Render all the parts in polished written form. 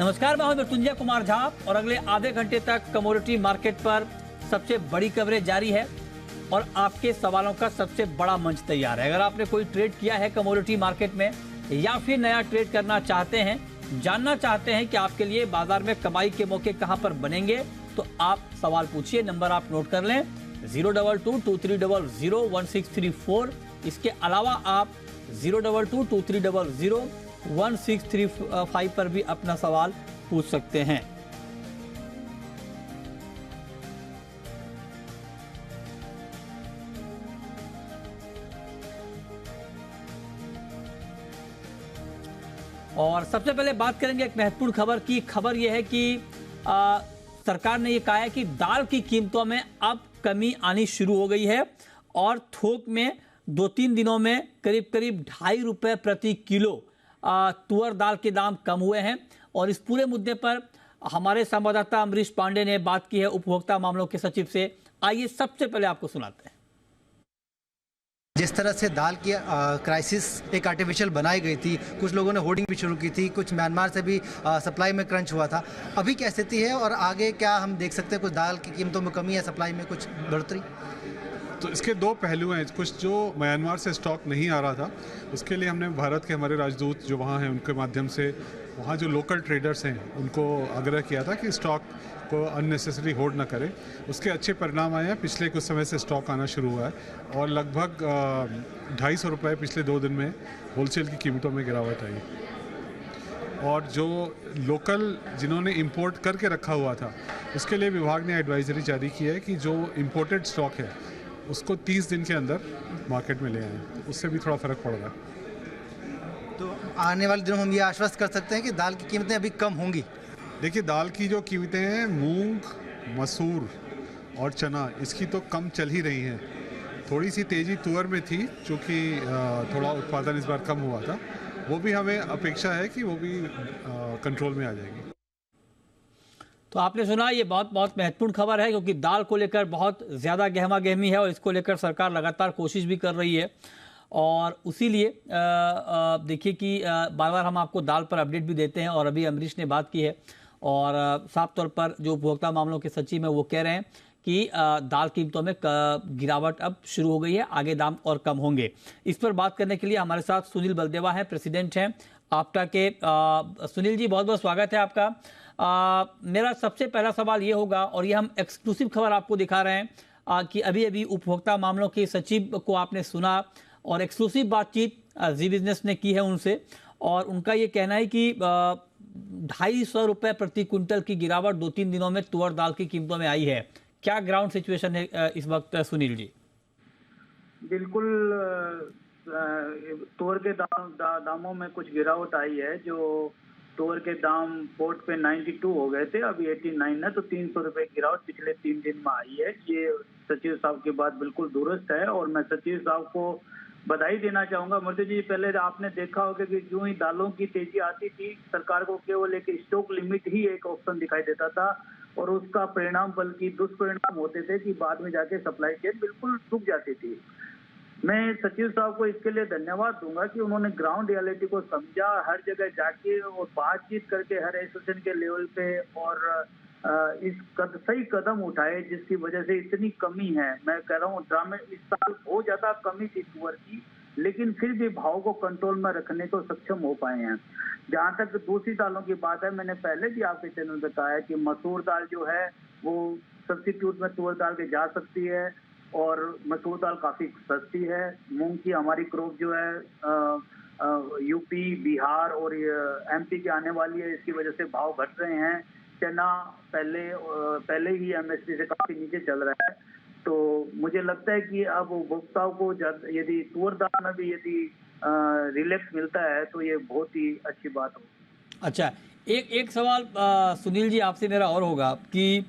नमस्कार, मैं हूं मृत्युंजय कुमार झा और अगले आधे घंटे तक कमोडिटी मार्केट पर सबसे बड़ी कवरेज जारी है और आपके सवालों का सबसे बड़ा मंच तैयार है। अगर आपने कोई ट्रेड किया है कमोडिटी मार्केट में या फिर नया ट्रेड करना चाहते हैं, जानना चाहते हैं कि आपके लिए बाजार में कमाई के मौके कहां पर बनेंगे, तो आप सवाल पूछिए। नंबर आप नोट कर लें 02223001634। इसके अलावा आप 02223001635 पर भी अपना सवाल पूछ सकते हैं। और सबसे पहले बात करेंगे एक महत्वपूर्ण खबर की। खबर यह है कि सरकार ने यह कहा है कि दाल की कीमतों में अब कमी आनी शुरू हो गई है और थोक में 2-3 दिनों में करीब करीब 2.5 रुपए प्रति किलो तुअर दाल के दाम कम हुए हैं। और इस पूरे मुद्दे पर हमारे संवाददाता अमरीश पांडे ने बात की है उपभोक्ता मामलों के सचिव से। आइए सबसे पहले आपको सुनाते हैं। जिस तरह से दाल की क्राइसिस एक आर्टिफिशियल बनाई गई थी, कुछ लोगों ने होर्डिंग भी शुरू की थी, कुछ म्यांमार से भी सप्लाई में क्रंच हुआ था। अभी क्या स्थिति है और आगे क्या हम देख सकते हैं? कुछ दाल की कीमतों में कमी है, सप्लाई में कुछ बढ़ोतरी? तो इसके दो पहलू हैं। कुछ जो म्यांमार से स्टॉक नहीं आ रहा था, उसके लिए हमने भारत के हमारे राजदूत जो वहाँ हैं उनके माध्यम से वहाँ जो लोकल ट्रेडर्स हैं उनको आग्रह किया था कि स्टॉक को अननेसेसरी होल्ड ना करें। उसके अच्छे परिणाम आए हैं। पिछले कुछ समय से स्टॉक आना शुरू हुआ है और लगभग 250 रुपये पिछले 2 दिन में होलसेल की कीमतों में गिरावट आई। और जो लोकल जिन्होंने इंपोर्ट करके रखा हुआ था, उसके लिए विभाग ने एडवाइजरी जारी की है कि जो इंपोर्टेड स्टॉक है उसको 30 दिन के अंदर मार्केट में ले आएँ। उससे भी थोड़ा फ़र्क पड़ रहा है। तो आने वाले दिनों हम ये आश्वस्त कर सकते हैं कि दाल की कीमतें अभी कम होंगी? देखिए, दाल की जो कीमतें हैं, मूंग, मसूर और चना, इसकी तो कम चल ही रही हैं। थोड़ी सी तेज़ी तुअर में थी, चूँकि थोड़ा उत्पादन इस बार कम हुआ था। वो भी हमें अपेक्षा है कि वो भी कंट्रोल में आ जाएगी। तो आपने सुना, ये बहुत महत्वपूर्ण खबर है क्योंकि दाल को लेकर बहुत ज़्यादा गहमा गहमी है और इसको लेकर सरकार लगातार कोशिश भी कर रही है। और उसी लिए देखिए कि बार बार हम आपको दाल पर अपडेट भी देते हैं और अभी अमरीश ने बात की है और साफ तौर पर जो उपभोक्ता मामलों के सचिव हैं वो कह रहे हैं कि दाल कीमतों में गिरावट अब शुरू हो गई है, आगे दाम और कम होंगे। इस पर बात करने के लिए हमारे साथ सुनील बलदेवा हैं, प्रेसिडेंट हैं आपटा के। सुनील जी, बहुत बहुत स्वागत है आपका। मेरा सबसे पहला सवाल ये होगा, और ये हम एक्सक्लूसिव खबर आपको दिखा रहे हैं कि अभी अभी उपभोक्ता मामलों के सचिव को आपने सुना और एक्सक्लूसिव बातचीत जी बिजनेस ने की है उनसे, और उनका ये कहना है कि 250 रुपये प्रति क्विंटल की गिरावट 2-3 दिनों में तुअर दाल की कीमतों में आई है। क्या ग्राउंड सिचुएशन है इस वक्त सुनील जी? बिल्कुल, तुअर के दामों में कुछ गिरावट आई है। जो तुअर के दाम पोर्ट पे 92 हो गए थे, अभी 89 है, तो 300 रुपये गिरावट पिछले 3 दिन में आई है। ये सचिव साहब की बात बिल्कुल दुरुस्त है और मैं सचिव साहब को बधाई देना चाहूंगा। मृत्यु जी, पहले आपने देखा होगा कि जो ही दालों की तेजी आती थी, सरकार को केवल एक स्टॉक लिमिट ही एक ऑप्शन दिखाई देता था और उसका परिणाम बल्कि दुष्परिणाम होते थे कि बाद में जाके सप्लाई चेन बिल्कुल रुक जाती थी। मैं सचिव साहब को इसके लिए धन्यवाद दूंगा कि उन्होंने ग्राउंड रियलिटी को समझा, हर जगह जाके और बातचीत करके हर एसोसिएशन के लेवल पे और सही कदम उठाए, जिसकी वजह से इतनी कमी है। मैं कह रहा हूँ ड्रामे इस साल बहुत ज्यादा कमी थी तुअर की, लेकिन फिर भी भाव को कंट्रोल में रखने को सक्षम हो पाए हैं। जहां तक दूसरी दालों की बात है, मैंने पहले भी आपके चैनल पे कहा है कि मसूर दाल जो है वो सब्स्टिट्यूट में तुअर दाल के जा सकती है और मसूर दाल काफी सस्ती है। मूंग की हमारी क्रॉप जो है यूपी, बिहार और एमपी के आने वाली है, इसकी वजह से भाव घट रहे हैं। चना पहले ही एमएसपी से काफी नीचे चल रहा है, तो मुझे लगता है कि अब उपभोक्ताओं को यदि तुअर दाल में भी यदि रिलैक्स मिलता है तो ये बहुत ही अच्छी बात होगी। अच्छा, एक सवाल सुनील जी आपसे मेरा और होगा कि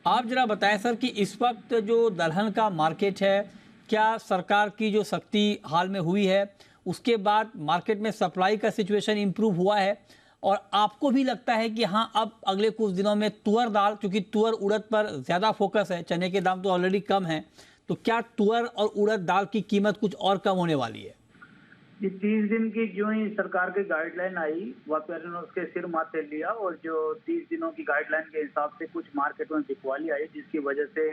आप जरा बताएं सर कि इस वक्त जो दलहन का मार्केट है, क्या सरकार की जो सख्ती हाल में हुई है उसके बाद मार्केट में सप्लाई का सिचुएशन इंप्रूव हुआ है? और आपको भी लगता है कि हाँ, अब अगले कुछ दिनों में तुअर दाल, क्योंकि तुअर उड़द पर ज़्यादा फोकस है, चने के दाम तो ऑलरेडी कम हैं, तो क्या तुअर और उड़द दाल की कीमत कुछ और कम होने वाली है? ये 30 दिन की जो ही सरकार की गाइडलाइन आई, व्यापारियों ने उसके सिर माथे लिया और जो 30 दिनों की गाइडलाइन के हिसाब से कुछ मार्केट में बिकवाली आई, जिसकी वजह से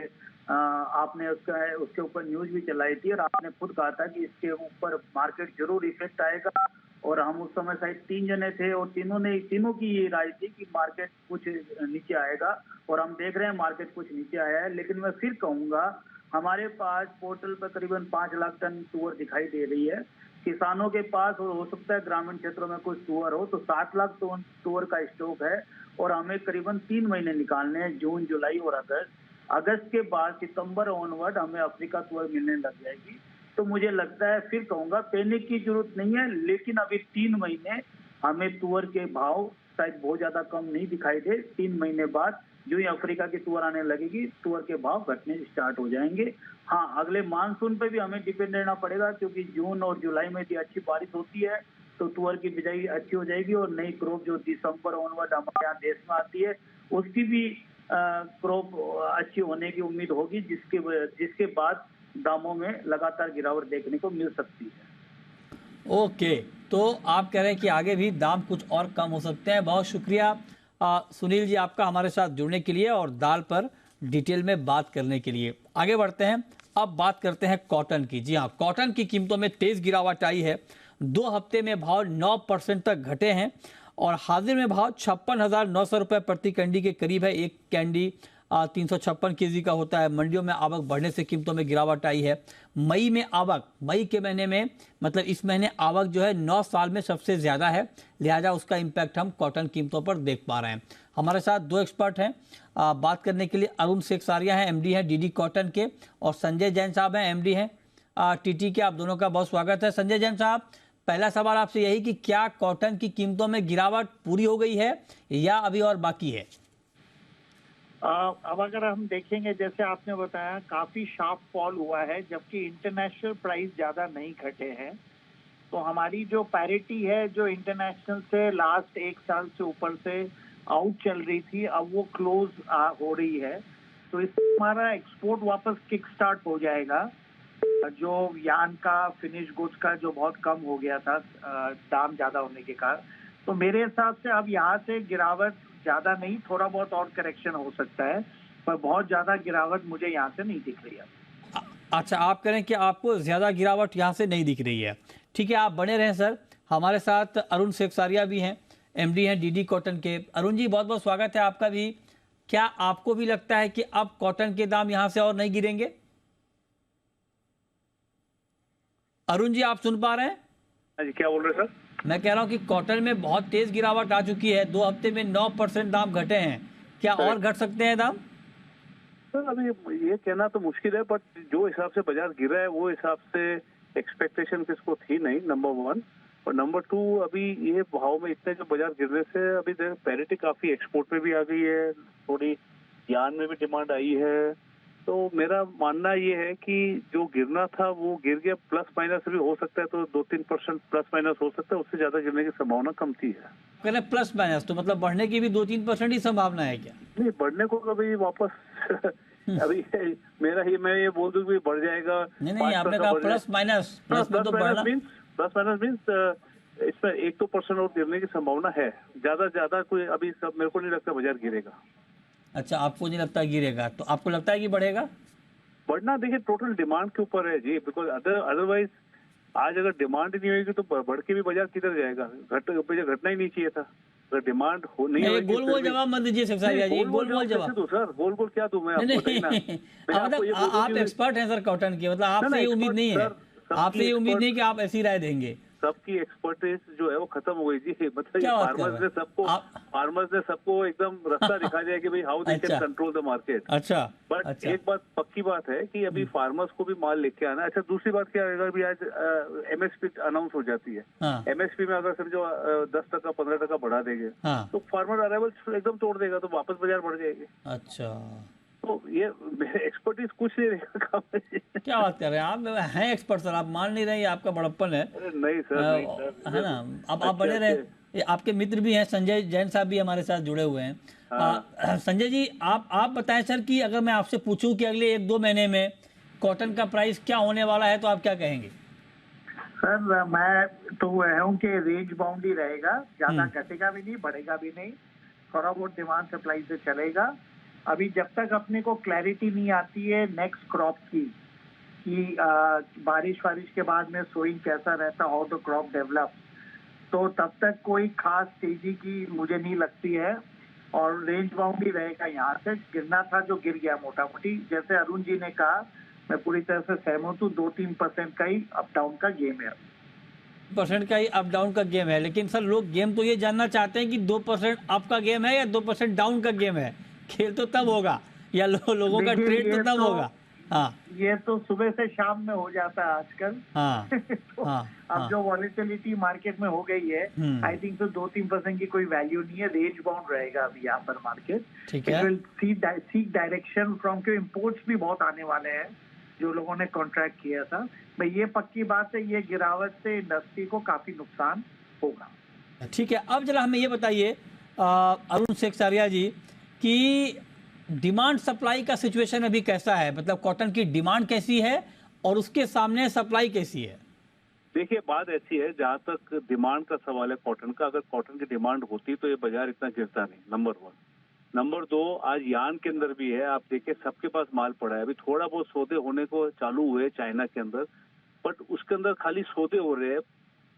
आपने उसके ऊपर न्यूज भी चलाई थी और आपने खुद कहा था कि इसके ऊपर मार्केट जरूर इफेक्ट आएगा। और हम उस समय शायद 3 जने थे और तीनों की ये राय थी कि मार्केट कुछ नीचे आएगा, और हम देख रहे हैं मार्केट कुछ नीचे आया है। लेकिन मैं फिर कहूंगा, हमारे पास पोर्टल पर करीबन 5 लाख टन तुअर दिखाई दे रही है। किसानों के पास, और हो सकता है ग्रामीण क्षेत्रों में कुछ तुअर हो, तो 7 लाख टन तुअर का स्टॉक है और हमें करीबन 3 महीने निकालने हैं, जून, जुलाई और अगस्त। अगस्त के बाद सितंबर ऑनवर्ड हमें अफ्रीका तुअर मिलने लग जाएगी। तो मुझे लगता है, फिर कहूंगा, पैनिक की जरूरत नहीं है, लेकिन अभी 3 महीने हमें तुअर के भाव शायद बहुत ज्यादा कम नहीं दिखाई दे। 3 महीने बाद जो ही अफ्रीका की तुअर आने लगेगी, तुअर के भाव घटने स्टार्ट हो जाएंगे। हाँ, अगले मानसून पे भी हमें डिपेंड रहना पड़ेगा, क्योंकि जून और जुलाई में भी अच्छी बारिश होती है तो तुअर की बिजाई अच्छी हो जाएगी और नई क्रॉप जो दिसंबर ऑनवर्ड हमारे यहाँ देश में आती है, उसकी भी क्रॉप अच्छी होने की उम्मीद होगी, जिसके बाद दामों में लगातार गिरावट देखने को मिल सकती है। ओके, तो आप कह रहे हैं कि आगे भी दाम कुछ और कम हो सकते हैं। बहुत शुक्रिया सुनील जी आपका हमारे साथ जुड़ने के लिए और दाल पर डिटेल में बात करने के लिए। आगे बढ़ते हैं, अब बात करते हैं कॉटन की। जी हाँ, कॉटन की कीमतों में तेज गिरावट आई है। 2 हफ्ते में भाव 9% तक घटे हैं और हाजिर में भाव 56,900 रुपये प्रति कैंडी के करीब है। एक कैंडी 356 केजी का होता है। मंडियों में आवक बढ़ने से कीमतों में गिरावट आई है। मई में आवक, मई के महीने में, मतलब इस महीने आवक जो है 9 साल में सबसे ज्यादा है, लिहाजा उसका इम्पैक्ट हम कॉटन कीमतों पर देख पा रहे हैं। हमारे साथ 2 एक्सपर्ट हैं बात करने के लिए। अरुण सेकसारिया हैं, एमडी हैं डीडी कॉटन के, और संजय जैन साहब हैं, एमडी हैं टीटी के। आप दोनों का बहुत स्वागत है। संजय जैन साहब, पहला सवाल आपसे यही कि क्या कॉटन की कीमतों में गिरावट पूरी हो गई है या अभी और बाकी है? अब अगर हम देखेंगे, जैसे आपने बताया, काफी शार्प फॉल हुआ है, जबकि इंटरनेशनल प्राइस ज्यादा नहीं घटे हैं। तो हमारी जो पैरिटी है, जो इंटरनेशनल से लास्ट 1 साल से ऊपर से आउट चल रही थी, अब वो क्लोज हो रही है। तो इससे हमारा एक्सपोर्ट वापस किक स्टार्ट हो जाएगा। जो यान का, फिनिश गुड्स का जो बहुत कम हो गया था दाम ज्यादा होने के कारण, तो मेरे हिसाब से अब यहाँ से गिरावट ज्यादा नहीं, थोड़ा बहुत और करेक्शन हो सकता है, पर बहुत ज्यादा गिरावट मुझे यहाँ से नहीं दिख रही है। अच्छा, आप कह रहे हैं कि आपको ज्यादा गिरावट यहाँ से नहीं दिख रही है। ठीक है, आप बने रहें सर। हमारे साथ अरुण सेकसारिया भी हैं, एमडी हैं डीडी कॉटन के। अरुण जी, बहुत बहुत स्वागत है आपका भी। क्या आपको भी लगता है कि अब कॉटन के दाम यहाँ से और नहीं गिरेंगे? अरुण जी, आप सुन पा रहे हैं? हाँ जी, क्या बोल रहे हैं सर? मैं कह रहा हूं कि कॉटन में बहुत तेज गिरावट आ चुकी है। 2 हफ्ते में 9% दाम घटे हैं। क्या और घट सकते हैं दाम? सर, अभी ये कहना तो मुश्किल है, बट जो हिसाब से बाजार गिरा है वो हिसाब से एक्सपेक्टेशन किसको थी नहीं, नंबर 1। और नंबर 2, अभी ये भाव में इतने जो बाजार गिरने से अभी पैरिटी काफी एक्सपोर्ट में भी आ गई है, थोड़ी यान में भी डिमांड आई है। तो मेरा मानना ये है कि जो गिरना था वो गिर गया, प्लस माइनस भी हो सकता है, तो 2-3% प्लस माइनस हो सकता है, उससे ज्यादा गिरने की संभावना कम थी है। कहना प्लस माइनस तो मतलब बढ़ने की भी 2-3% ही संभावना है क्या? नहीं, बढ़ने को कभी वापस अभी मैं ये बोल दूं कि बढ़ जाएगा। नहीं, आपने कहा प्लस माइनस, प्लस में तो बढ़ना, प्लस माइनस मीन्स इसमें 1-2% और गिरने की संभावना है। ज्यादा कोई अभी सब मेरे को नहीं लगता बाजार गिरेगा। अच्छा, आपको नहीं लगता गिरेगा, तो आपको लगता है कि बढ़ेगा? बढ़ना देखिए टोटल डिमांड के ऊपर है जी, बिकॉज अदरवाइज आज अगर डिमांड नहीं होगी तो बढ़ के भी बाजार किधर जाएगा? घटना ही नहीं चाहिए था। अगर डिमांड हो नहीं होगी। गोल जवाब मत दीजिए सेकसारिया जी, गोल जवाब दो सर। गोल क्या दूं मैं आपको? मतलब आप एक्सपर्ट हैं सर कॉटन के, मतलब आपसे ये उम्मीद नहीं है, आपसे ये उम्मीद नहीं कि आप ऐसी राय देंगे। सबकी एक्सपर्टीज जो है वो खत्म हो गई जी। मतलब फार्मर्स ने सबको एकदम रास्ता दिखा दिया कि भाई how they can control the market. अच्छा, बट एक बात पक्की बात है कि अभी फार्मर्स को भी माल लेके आना। अच्छा, दूसरी बात क्या है, अगर भी आज एमएसपी अनाउंस हो जाती है, एमएसपी में अगर समझो 10%, 15% बढ़ा देंगे, तो फार्मर अराइवल एकदम तोड़ देगा, तो वापस बाजार बढ़ जाएगी। अच्छा, तो ये एक्सपर्टीज कुछ नहीं रहेगा। क्या बात कर रहे हैं आप? हैं एक्सपर्ट सर, आप मान नहीं रहे, आपका बड़प्पन है। नहीं सर, है ना। अब आप बने रहे। आपके मित्र भी हैं, संजय जैन साहब भी हमारे साथ जुड़े हुए हैं। संजय जी, आप बताएं सर कि अगर मैं आपसे पूछूं कि अगले 1-2 महीने में कॉटन का प्राइस क्या होने वाला है, तो आप क्या कहेंगे? सर मैं तो वह हूँ कि रेंज बाउंड ही रहेगा, ज्यादा घटेगा भी नहीं बढ़ेगा भी नहीं, थोड़ा बहुत डिमांड सप्लाई से चलेगा। अभी जब तक अपने को क्लैरिटी नहीं आती है नेक्स्ट क्रॉप की कि बारिश के बाद में सोइंग कैसा रहता, हाउ द क्रॉप डेवलप, तो तब तक कोई खास तेजी की मुझे नहीं लगती है और रेंज बाउंड ही रहेगा। यहाँ से गिरना था जो गिर गया मोटा मोटी, जैसे अरुण जी ने कहा मैं पूरी तरह से सहमत हूँ, 2-3% का ही अप डाउन का गेम है। % का ही अप डाउन का गेम है, लेकिन सर लोग गेम तो ये जानना चाहते हैं कि 2% अप का गेम है या 2% डाउन का गेम है। खेल तो तब होगा या लोगों का ट्रेड तो तब होगा। हाँ, ये तो सुबह से शाम में हो जाता है आजकल। हाँ, तो हाँ, अब हाँ। जो वॉलेटिलिटी मार्केट में हो गई है, आई थिंक तो 2-3% की कोई वैल्यू नहीं है, रेंज बाउंड रहेगा अभी यहाँ पर मार्केट। ठीक है। सीक डायरेक्शन फ्रॉम के इम्पोर्ट्स भी बहुत आने वाले हैं जो लोगों ने कॉन्ट्रैक्ट किया था। भाई ये पक्की बात है, ये गिरावट से इंडस्ट्री को काफी नुकसान होगा। ठीक है, अब जरा हमें ये बताइए अरुण सेकसारिया जी कि डिमांड सप्लाई का सिचुएशन अभी कैसा है, मतलब कॉटन की डिमांड कैसी है और उसके सामने सप्लाई कैसी है? देखिए बात ऐसी है, जहाँ तक डिमांड का सवाल है कॉटन का, अगर कॉटन की डिमांड होती तो ये बाजार इतना गिरता नहीं, नंबर 1। नंबर 2, आज यार्न के अंदर भी है, आप देखिए सबके पास माल पड़ा है। अभी थोड़ा बहुत सौदे होने को चालू हुए चाइना के अंदर, बट उसके अंदर खाली सौदे हो रहे हैं,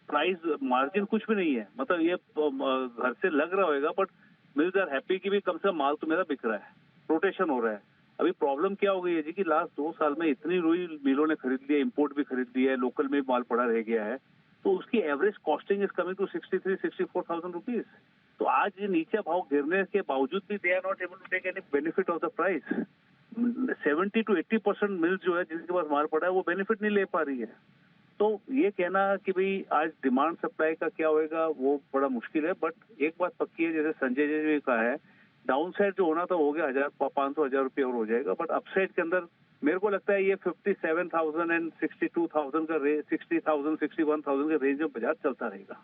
प्राइस मार्जिन कुछ भी नहीं है। मतलब ये घर से लग रहा होगा, बट मिल्स आर हैप्पी कि भी कम से कम माल तो मेरा बिक रहा है, रोटेशन हो रहा है। अभी प्रॉब्लम क्या हो गई है जी कि लास्ट 2 साल में इतनी रुई मिलों ने खरीद लिया, इंपोर्ट भी खरीद लिया है, लोकल में भी माल पड़ा रह गया है, तो उसकी average costing is coming to 63-64,000 rupees. तो आज ये नीचे भाव गिरने के बावजूद भी they are not able to take any benefit of the price. 70-80% mills जो है जिनके पास माल पड़ा है वो बेनिफिट नहीं ले पा रही है। तो ये कहना कि भाई आज डिमांड सप्लाई का क्या होएगा वो बड़ा मुश्किल है। बट एक बात पक्की है, जैसे संजय जी ने कहा है, डाउन साइड जो होना था हो गया, 1,500-1,000 रुपये और हो जाएगा। बट अपसाइड के अंदर मेरे को लगता है ये 57,000 एंड 62,000 का रेंज, 60,000 61,000 का रेंज में बाजार चलता रहेगा।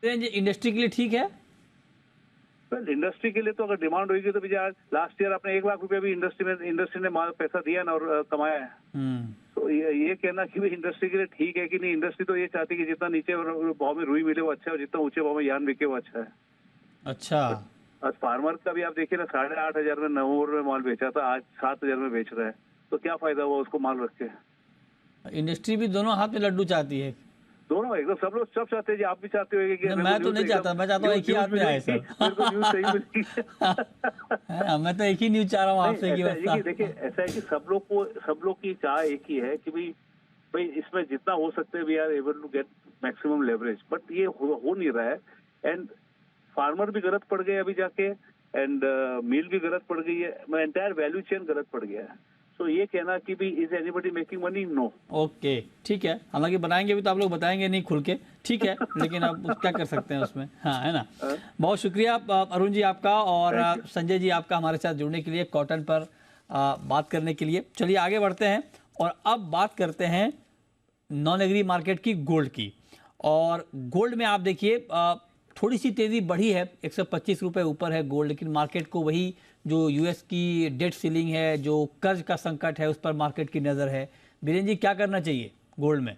रेंज इंडस्ट्री के लिए ठीक है? इंडस्ट्री के लिए तो अगर डिमांड होगी तो भैया, लास्ट ईयर आपने 1 लाख रुपया भी इंडस्ट्री ने माल पैसा दिया ना और कमाया है। तो ये कहना कि भाई इंडस्ट्री के लिए ठीक है कि नहीं, इंडस्ट्री तो ये चाहती है कि जितना नीचे भाव में रुई मिले वो अच्छा है और जितना ऊंचे भाव में यार्न बिके वो अच्छा है। अच्छा, आज फार्मर का भी आप देखिए ना, 8,500 में नवंबर में माल बेचा था, आज 7,000 में बेच रहा है, तो क्या फायदा हुआ उसको माल रख के। इंडस्ट्री भी दोनों हाथ में लड्डू चाहती है। दोनों एकदम, सब लोग सब चाहते हैं जी, आप भी चाहते हो कि मैं तो नहीं चाहता, मैं चाहता हूँ एक ही हाथ में आए सर। मेरे को न्यूज़ सही मिली। मैं तो एक ही न्यूज चाह रहा हूँ आपसे कि देखिए ऐसा है कि सब लोग की चाह एक ही है कि भाई इसमें जितना हो सकता है we are able to get maximum leverage, but ये हो नहीं रहा है। एंड फार्मर भी गलत पड़ गए अभी जाके, एंड मिल भी गलत पड़ गई है, एंटायर वैल्यू चेन गलत पड़ गया है। तो ये कहना कि भी is anybody making money, no. Okay, ठीक है, हालांकि बनाएंगे भी तो आप लोग बताएंगे नहीं खुल के, ठीक है, लेकिन आप क्या कर सकते हैं उसमें, हाँ है ना। बहुत शुक्रिया अरुण जी आपका और संजय जी आपका हमारे साथ जुड़ने के लिए, कॉटन पर बात करने के लिए। चलिए आगे बढ़ते हैं और अब बात करते हैं नॉन एग्री मार्केट की, गोल्ड की। और गोल्ड में आप देखिए थोड़ी सी तेजी बढ़ी है, 125 रुपये ऊपर है गोल्ड, लेकिन मार्केट को वही जो यूएस की डेट सीलिंग है, जो कर्ज का संकट है, उस पर मार्केट की नज़र है। बीरेन जी क्या करना चाहिए गोल्ड में?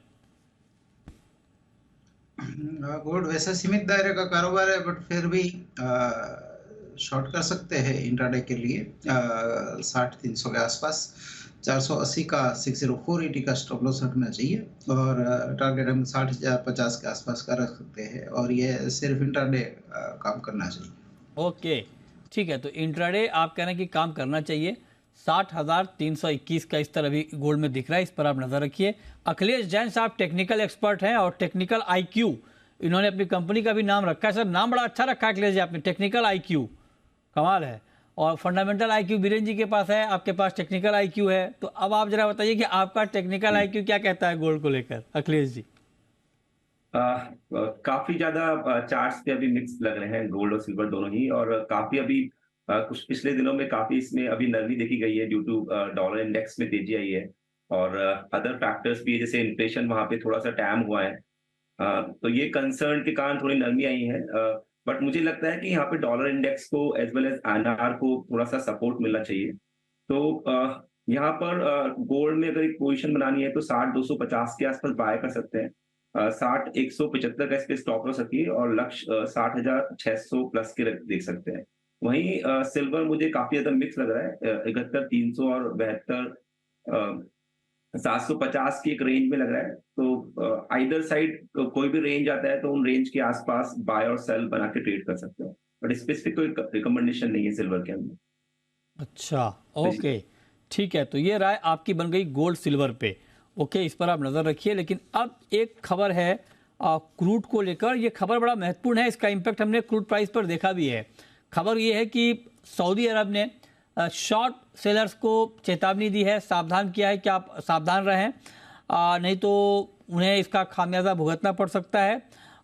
गोल्ड वैसे सीमित दायरे का कारोबार है, बट फिर भी शॉर्ट कर सकते हैं इंट्राडे के लिए 60-300 के आसपास। 480 का 6048 का स्टॉप लॉस रखना चाहिए और टारगेट हम 60,050 के आसपास का रख सकते हैं और ये सिर्फ इंट्राडे काम करना चाहिए। ओके, ठीक है, तो इंट्राडे आप कह रहे हैं कि काम करना चाहिए। 60,321 का इस तरह भी गोल्ड में दिख रहा है, इस पर आप नजर रखिए। अखिलेश जैन साहब टेक्निकल एक्सपर्ट हैं और टेक्निकल IQ इन्होंने अपनी कंपनी का भी नाम रखा है। सर नाम बड़ा अच्छा रखा है अखिलेश जी आपने, टेक्निकल IQ, कमाल है। और फंडामेंटल IQ बीरेन जी के पास है, आपके पास टेक्निकल IQ है। तो अब आप जरा बताइए कि आपका टेक्निकल IQ क्या कहता है गोल्ड को लेकर, अखिलेश जी? काफी ज्यादा चार्ट्स पे अभी मिक्स लग रहे हैं, गोल्ड और सिल्वर दोनों ही, और काफी अभी कुछ पिछले दिनों में काफी इसमें अभी नरमी देखी गई है ड्यू टू डॉलर इंडेक्स में तेजी आई है और अदर फैक्टर्स भी, जैसे इन्फ्लेशन वहां पे थोड़ा सा टैम हुआ है, तो ये कंसर्न के कारण थोड़ी नरमी आई है। बट मुझे लगता है कि यहाँ पे डॉलर इंडेक्स को एज वेल एज INR को थोड़ा सा सपोर्ट मिलना चाहिए। तो यहाँ पर गोल्ड में अगर एक पोजीशन बनानी है तो 60-250 के आसपास बाय कर सकते हैं। 60-175 का इस पे स्टॉप लॉस रखिए और लक्ष्य 60,600 प्लस के देख सकते हैं। वहीं सिल्वर मुझे काफी ज्यादा मिक्स लग रहा है। 71,300 और 72,750 की एक रेंज में लग रहा है। तो आइदर साइड कोई भी रेंज आता है तो उन रेंज के आसपास बाय और सेल बना के ट्रेड कर सकते हैं, बट स्पेसिफिक कोई रिकमेंडेशन नहीं है सिल्वर के अंदर। अच्छा, ओके, ठीक है। तो ये राय आपकी बन गई गोल्ड सिल्वर पे। ओके, इस पर आप नज़र रखिए। लेकिन अब एक खबर है क्रूड को लेकर। ये खबर बड़ा महत्वपूर्ण है, इसका इम्पैक्ट हमने क्रूड प्राइस पर देखा भी है। खबर ये है कि सऊदी अरब ने शॉर्ट सेलर्स को चेतावनी दी है, सावधान किया है कि आप सावधान रहें, नहीं तो उन्हें इसका खामियाजा भुगतना पड़ सकता है।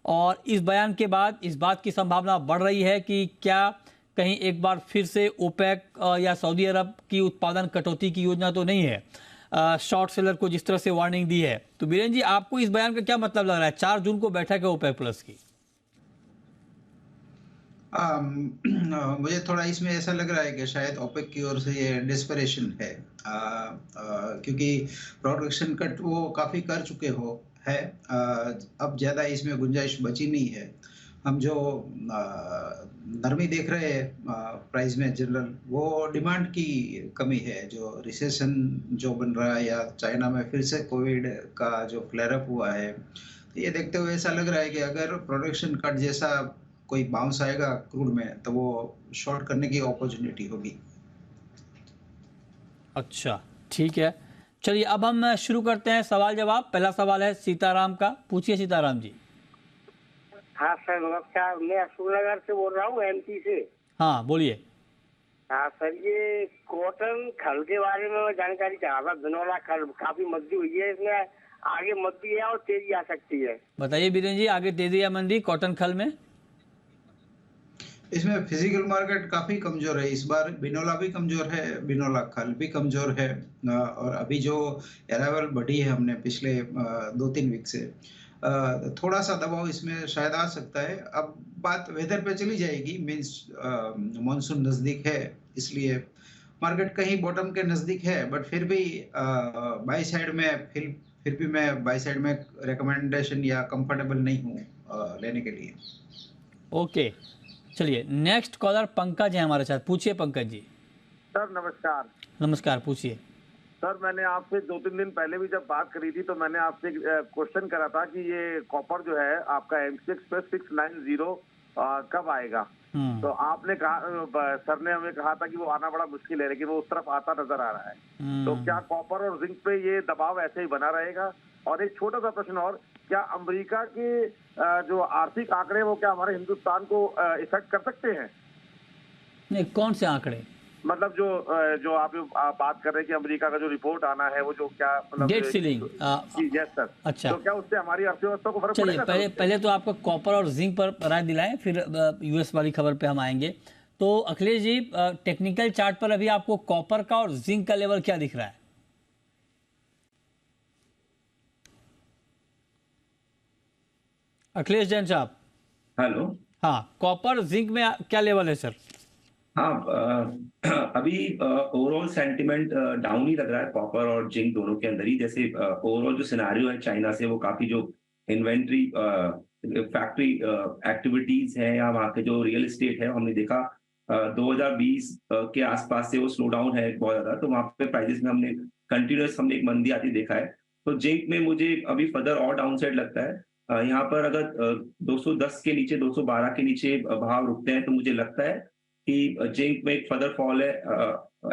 और इस बयान के बाद इस बात की संभावना बढ़ रही है कि क्या कहीं एक बार फिर से ओपेक या सऊदी अरब की उत्पादन कटौती की योजना तो नहीं है, शॉर्ट सेलर को जिस तरह से वार्निंग दी है। तो बीरेन जी, आपको इस बयान का क्या मतलब लग रहा है? 4 जून को बैठक है ओपेक प्लस की। मुझे थोड़ा इसमें ऐसा लग रहा है कि शायद ओपेक की ओर से ये डिस्परेशन है, क्योंकि प्रोडक्शन कट वो काफ़ी कर चुके है। अब ज़्यादा इसमें गुंजाइश बची नहीं है। हम जो नरमी देख रहे हैं प्राइस में जनरल, वो डिमांड की कमी है। जो रिसेशन जो बन रहा है या चाइना में फिर से कोविड का जो फ्लेयर अप हुआ है, तो ये देखते हुए ऐसा लग रहा है कि अगर प्रोडक्शन कट जैसा कोई बाउंस आएगा क्रूड में तो वो शॉर्ट करने की अपॉर्चुनिटी होगी। अच्छा, ठीक है। चलिए अब हम शुरू करते हैं सवाल जवाब। पहला सवाल है सीताराम का। पूछिए सीताराम जी। हाँ सर, नमस्कार। मैं अशोकनगर से बोल रहा हूँ, एमपी से। हाँ, बोलिए। हाँ सर, ये कॉटन खल के बारे में मैं जानकारी चाह रहा था। बिनौला खल काफी मंदी हुई है, इसमें आगे मंदी है और तेजी आ सकती है। बताइए बीरेन जी, आगे तेजी या मंदी कॉटन खल में? इसमें फिजिकल मार्केट काफी कमजोर है इस बार। बिनोला भी कमजोर है, बिनोला खल भी कमजोर है, और अभी जो अराइवल बढ़ी है हमने पिछले 2-3 वीक से, थोड़ा सा दबाव इसमें शायद आ सकता है। अब बात वेदर पे चली जाएगी, मींस मॉनसून नजदीक है, इसलिए मार्केट कहीं बॉटम के नजदीक है, बट फिर भी बाई साइड में फिर भी मैं बाई साइड में रिकमेंडेशन या कंफर्टेबल नहीं हूँ लेने के लिए। ओके, चलिए नेक्स्ट कॉलर पंकज है हमारे साथ। पूछिए पंकज जी। सर नमस्कार। नमस्कार, पूछिए। सर, मैंने आपसे 2-3 दिन पहले भी जब बात करी थी तो मैंने आपसे क्वेश्चन करा था कि ये कॉपर जो है आपका M6+690 कब आएगा। तो आपने कहा, सर ने हमें कहा था कि वो आना बड़ा मुश्किल है, लेकिन वो उस तरफ आता नजर आ रहा है। तो क्या कॉपर और जिंक पे ये दबाव ऐसे ही बना रहेगा? और एक छोटा सा प्रश्न और, क्या अमेरिका के जो आर्थिक आंकड़े वो क्या हमारे हिंदुस्तान को इफेक्ट कर सकते हैं? नहीं, कौन से आंकड़े? मतलब जो आप बात कर रहे हैं कि अमेरिका का जो रिपोर्ट आना है, वो जो क्या मतलब डेट सीलिंग। Yes sir. अच्छा, तो क्या उससे हमारी अर्थव्यवस्था को फर्क पड़ेगा? चलिए पहले तो आपको कॉपर और जिंक पर राय दिलाएं, फिर यूएस वाली खबर पे हम आएंगे। तो अखिलेश जी, टेक्निकल चार्ट पर अभी आपको कॉपर का और जिंक का लेवल क्या दिख रहा है? अखिलेश जैन साहब। हेलो। हाँ, कॉपर जिंक में क्या लेवल है सर? हाँ, अभी ओवरऑल सेंटिमेंट डाउन ही लग रहा है कॉपर और जिंक दोनों के अंदर ही। जैसे ओवरऑल जो सिनेरियो है चाइना से, वो काफी जो इन्वेंट्री फैक्ट्री एक्टिविटीज है या वहाँ के जो रियल एस्टेट है, हमने देखा 2020 के आसपास से वो स्लो डाउन है बहुत ज्यादा। तो वहाँ पे प्राइसेस में हमने कंटिन्यूस एक मंदी आती देखा है। तो जिंक में मुझे अभी फर्दर और डाउन साइड लगता है। यहाँ पर अगर 210 के नीचे, 212 के नीचे भाव रुकते हैं तो मुझे लगता है कि जिंक में एक फर्दर फॉल है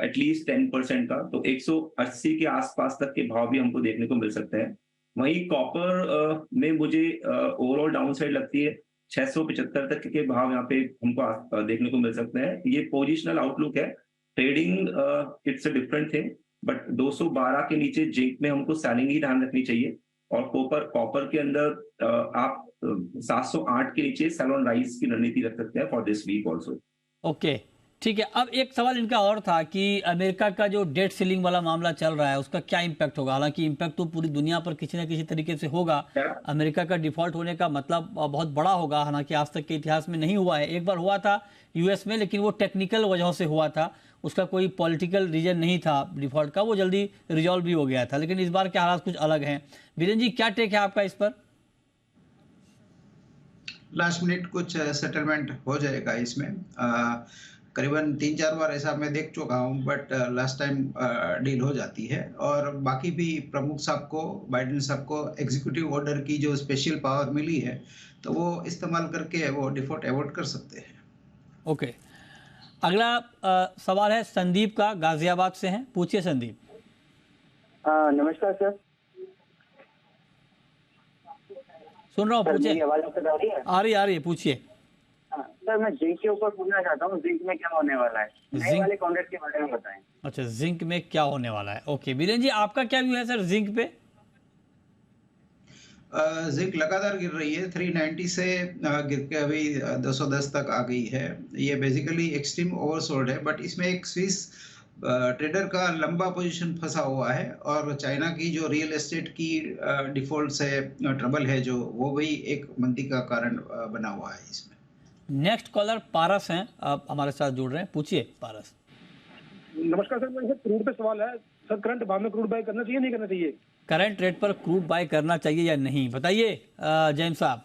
एटलीस्ट 10% का। तो 180 के आसपास तक के भाव भी हमको देखने को मिल सकते हैं। वहीं कॉपर में मुझे ओवरऑल डाउन साइड लगती है, 675 तक के भाव यहाँ पे हमको देखने को मिल सकते हैं। ये पोजिशनल आउटलुक है, trading it's a different thing, but 212 के नीचे जिंक में हमको सेलिंग ही ध्यान रखनी चाहिए। और कॉपर के अंदर आप 708 के नीचे सेल ऑन राइज की रणनीति रख सकते हैं for this week also. Okay, ठीक है। अब एक सवाल इनका और था कि अमेरिका का जो डेट सीलिंग वाला मामला चल रहा है उसका क्या इम्पैक्ट होगा? हालांकि इम्पैक्ट तो पूरी दुनिया पर किसी न किसी तरीके से होगा। अमेरिका का डिफॉल्ट होने का मतलब बहुत बड़ा होगा, हालांकि आज तक के इतिहास में नहीं हुआ है। एक बार हुआ था यूएस में, लेकिन वो टेक्निकल वजहों से हुआ था। उसका कोई पॉलिटिकल रीजन नहीं था डिफॉल्ट का, वो जल्दी रिजॉल्व भी हो गया था, लेकिन इस बार के हालात कुछ अलग हैं। वीरेंद्र जी, क्या टेक है आपका इस पर? लास्ट मिनट कुछ सेटलमेंट हो जाएगा इसमें। करीबन 3-4 बार ऐसा मैं देख चुका हूँ, बट लास्ट टाइम डील हो जाती है। और बाकी भी प्रमुख साहब को, बाइडेन साहब को एग्जीक्यूटिव ऑर्डर की जो स्पेशल पावर मिली है, तो वो इस्तेमाल करके वो डिफॉल्ट अवॉइड कर सकते हैं। ओके, अगला सवाल है संदीप का, गाजियाबाद से हैं। पूछिए संदीप। नमस्कार सर। सुन रहा हूँ, पूछिए। आवाज आ रही है, पूछिए। सर, मैं जिंक के ऊपर पूछना चाहता हूँ, जिंक में क्या होने वाला है, नए वाले कॉन्ट्रैक्ट के बारे में बताएं। अच्छा, जिंक में क्या होने वाला है। ओके वीरेंद्र जी, आपका क्या व्यू है सर जिंक पे? जिंक लगातार गिर रही है, 390 से गिर के अभी 210 तक आ गई है। ये बेसिकली एक्सट्रीम ओवरसोल्ड है, बट इसमें एक स्विस ट्रेडर का लंबा पोजीशन फंसा हुआ है, और चाइना की जो रियल एस्टेट की डिफॉल्ट से ट्रबल है जो, वो भी एक मंदी का कारण बना हुआ है इसमें। नेक्स्ट कॉलर पारस हैं, आप हमारे साथ जुड़ रहे हैं। पूछिए पारस। नमस्कार सर, मेरे क्रूड पे सवाल है सर। करंट भाव में क्रूड बाय करना चाहिए नहीं करना चाहिए? करंट रेट पर क्रूड बाय करना चाहिए या नहीं, बताइए जैन साहब।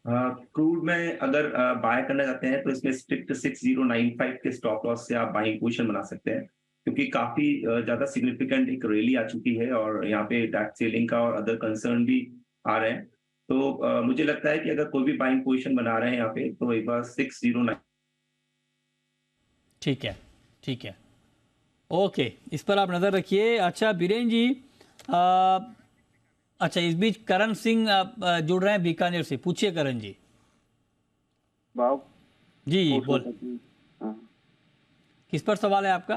क्रूड में अगर बाय करना चाहते हैं तो इसमें स्ट्रिक्ट 6095 के स्टॉप लॉस से आप बाइंग पोजीशन बना सकते हैं, क्योंकि काफी ज्यादा सिग्निफिकेंट एक रैली आ चुकी है और यहाँ पे टैक्स सेलिंग का और अदर कंसर्न भी आ रहे हैं। तो मुझे लगता है कि अगर कोई भी बाइंग पोजीशन बना रहे हैं यहाँ पे, तो एक बार 609। ठीक है, ओके, इस पर आप नजर रखिए। अच्छा बीरेन जी, अच्छा इस बीच करण सिंह जुड़ रहे हैं बीकानेर से। पूछिए करण जी। बाब जी बोल। किस पर सवाल है आपका?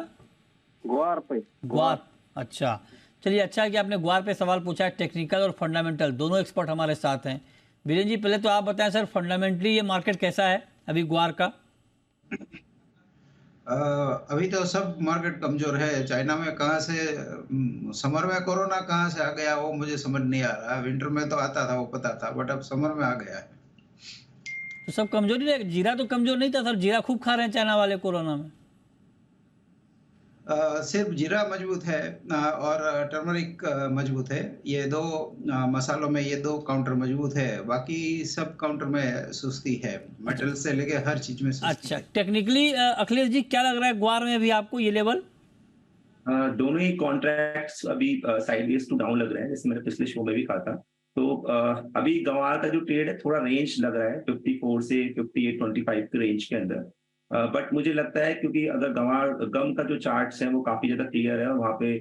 ग्वार पे। ग्वार, अच्छा चलिए, अच्छा है कि आपने ग्वार पे सवाल पूछा है। टेक्निकल और फंडामेंटल दोनों एक्सपर्ट हमारे साथ हैं। बीरेन जी, पहले तो आप बताएं सर, फंडामेंटली ये मार्केट कैसा है अभी ग्वार का? अभी तो सब मार्केट कमजोर है। चाइना में कहाँ से समर में कोरोना कहाँ से आ गया वो मुझे समझ नहीं आ रहा। विंटर में तो आता था, वो पता था, बट अब समर में आ गया है। तो सब कमजोरी रहे। जीरा तो कमजोर नहीं था सर, जीरा खूब खा रहे हैं चाइना वाले कोरोना में। सिर्फ जीरा मजबूत है और टर्मरिक मजबूत है। ये दो मसालों में ये दो काउंटर मजबूत है, बाकी सब काउंटर में सुस्ती है। मेटल से लेके हर चीज में सुस्ती। अच्छा, टेक्निकली अखिलेश जी क्या लग रहा है ग्वार में अभी आपको ये लेवल? दोनों ही कॉन्ट्रैक्ट्स अभी साइडवेज टू डाउन लग रहे हैं, जैसे मैंने पिछले शो में भी कहा था। तो अभी गंवार का जो ट्रेड है थोड़ा रेंज लग रहा है 54 से 5825 के रेंज के अंदर। बट मुझे लगता है क्योंकि अगर गम का जो चार्ट्स हैं वो काफी ज्यादा क्लियर है और वहाँ पे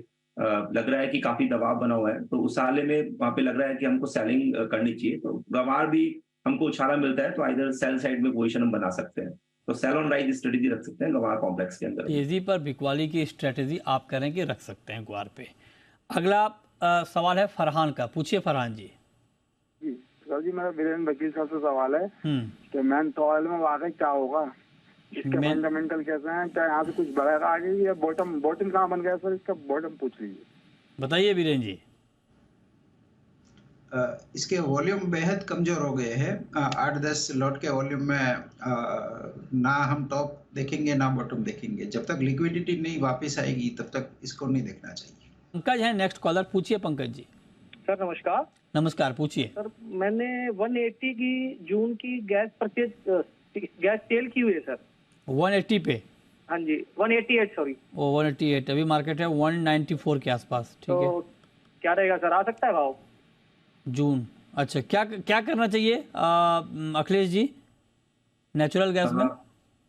लग रहा है कि काफी दबाव बना हुआ है, तो उस साले में वहाँ पे लग रहा है कि हमको सेलिंग करनी चाहिए। तो गंवार भी हमको उछाला मिलता है, तो इधर सेल साइड में पोजीशन हम बना सकते हैं। तो सेल ऑन राइज स्ट्रेटेजी रख सकते हैं गंवार कॉम्प्लेक्स के अंदर। तेजी पर बिकवाली की स्ट्रेटेजी आप करें कि रख सकते हैं ग्वार पे। अगला सवाल है फरहान का। पूछिए फरहान जी। जी सर जी, मेरा वीरेंद्र वकील साहब से सवाल है कि मैनथॉयल में वाकई क्या होगा, इसके फंडामेंटल कैसे हैं, क्या यहाँ से कुछ बढ़ेगा आगे या बॉटम कहाँ बन गया सर, इसका बॉटम पूछ लीजिए। बताइए वीरेंद्र जी। इसके वॉल्यूम बेहद कमजोर हो गए हैं। 8-10 लॉट के वॉल्यूम में ना हम टॉप देखेंगे ना बॉटम देखेंगे। जब तक लिक्विडिटी नहीं वापस आएगी तब तक इसको नहीं देखना चाहिए। पंकज है नेक्स्ट कॉलर। पूछिए पंकज जी। सर नमस्कार। नमस्कार, पूछिए। सर मैंने 180 की जून की गैस सेल की हुई है सर। 180 पे? हाँ जी 188 सॉरी। 188, अभी मार्केट है 194 के आसपास। ठीक है, तो क्या रहेगा सर, आ सकता है भाव जून? अच्छा, क्या करना चाहिए अखिलेश जी नेचुरल गैस में?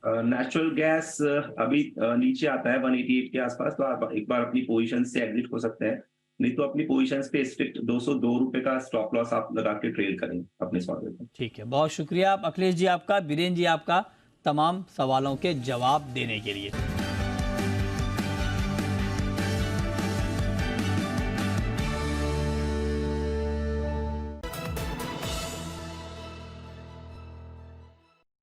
नेचुरल गैस अभी नीचे आता है 188 के आसपास, तो आप एक बार अपनी पोजीशन से एग्जिट हो सकते हैं। नहीं तो अपनी पोजीशंस पे स्ट्रिक्ट 202 रुपए का स्टॉप लॉस आप लगा के ट्रेड करें अपने सौदे पे। ठीक है, बहुत शुक्रिया अखिलेश जी आपका, बीरेन जी आपका, तमाम सवालों के जवाब देने के लिए।